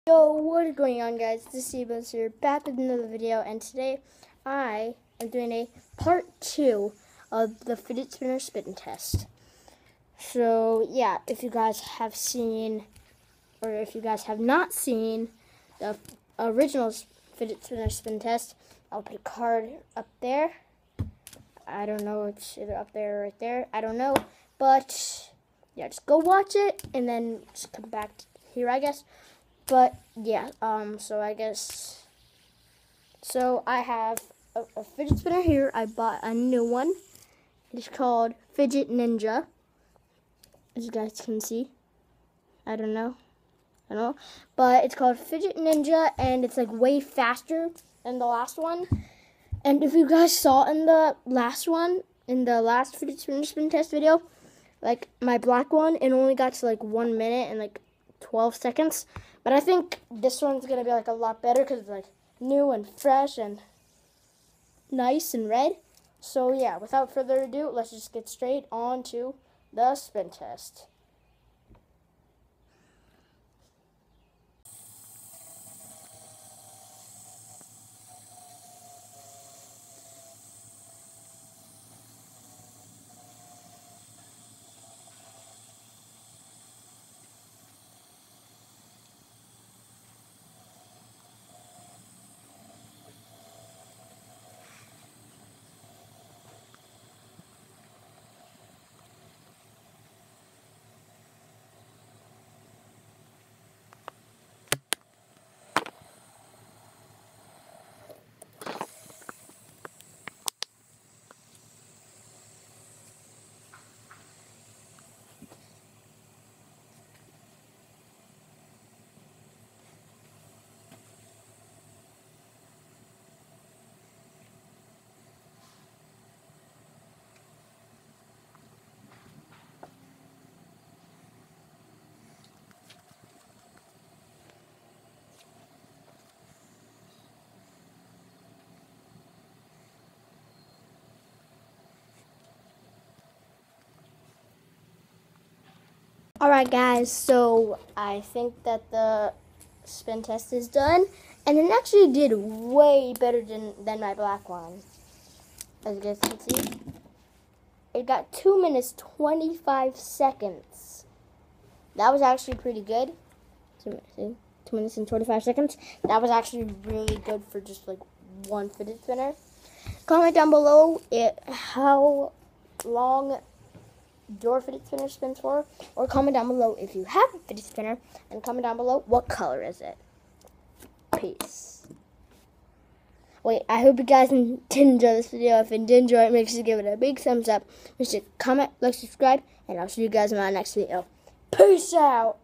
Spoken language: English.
Yo, what is going on, guys? This is Sebas here, back with another video, and today I am doing a part 2 of the fidget spinner spin test. So, yeah, if you guys have seen, or if you guys have not seen the original fidget spinner spin test, I'll put a card up there. I don't know, it's either up there or right there, I don't know, but yeah, just go watch it, and then just come back here, I guess. But yeah, so I have a fidget spinner here. I bought a new one. It's called Fidget Ninja, as you guys can see. I don't know, but it's called Fidget Ninja, and it's like way faster than the last one. And if you guys saw in the last one, in the last fidget spinner spin test video, like my black one, it only got to like 1 minute and like 12 seconds. But I think this one's going to be like a lot better because it's like new and fresh and nice and red. So yeah, without further ado, let's just get straight on to the spin test. Alright guys, so I think that the spin test is done, and it actually did way better than my black one. As you guys can see, it got 2 minutes 25 seconds. That was actually pretty good. 2 minutes and 25 seconds. That was actually really good for just like one fidget spinner. Comment down below how long your fidget spinner spins for, or comment down below if you have a fidget spinner, and comment down below what color is it. Peace. Wait, I hope you guys did enjoy this video. If you did enjoy it, make sure to give it a big thumbs up. Make sure to comment, like, subscribe, and I'll see you guys in my next video. Peace out.